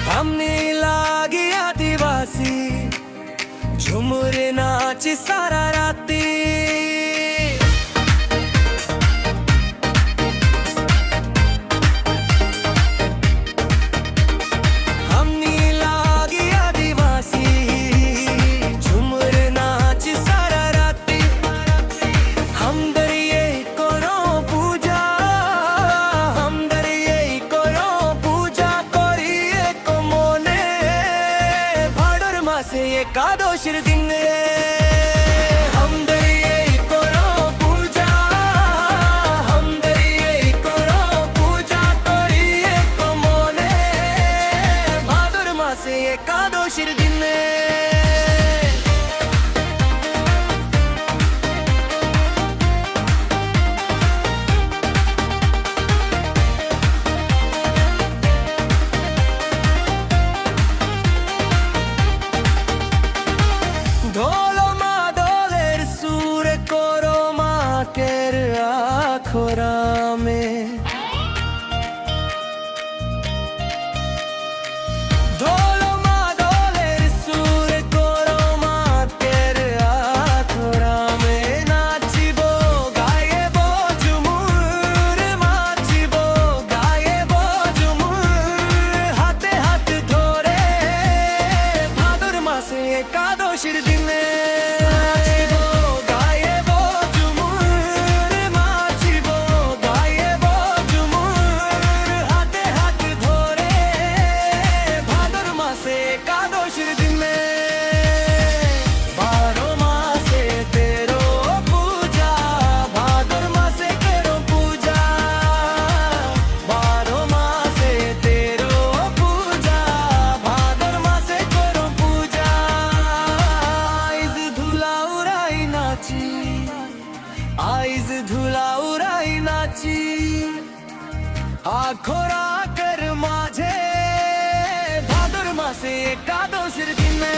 हमने लागी आदिवासी झुमुर नाच सारा राती हमने लागी आदिवासी झुमुर नाच सारा राती हम दरिये करो पूजा हम दरिये करो पूजा करिए कमोने भादर मासे एकादशीर दिने हम दरिये करो पूजा हम दरिये करो पूजा करिए कमोने भादर मासे एकादशीर दिने ঢোলো মাদলের সুরে করো মাকের আখরামে ঢোলো মাদলের সুরে করো মাকের আখরামে নাচিব গাইব ঝুমুর নাচিব গাইব ঝুমুর হাতে হাত ধরে ভাদর মাসে একাদশীর দিনে নাচিব গাইব ঝুমুর নাচিব গাইব ঝুমুর হাতে হাত ধরে ভাদর মাসে একাদশীর দিনে 12 মাসে 13 পূজা ভাদর মাসে করো পূজা 12 মাসে 13 পূজা ভাদর মাসে করো পূজা আইজ ধুলা উড়াই নাচি আইজ ধুলা উড়াই নাচি আখরা কর মাঝে ভাদর মাসে একাদশীর দিনে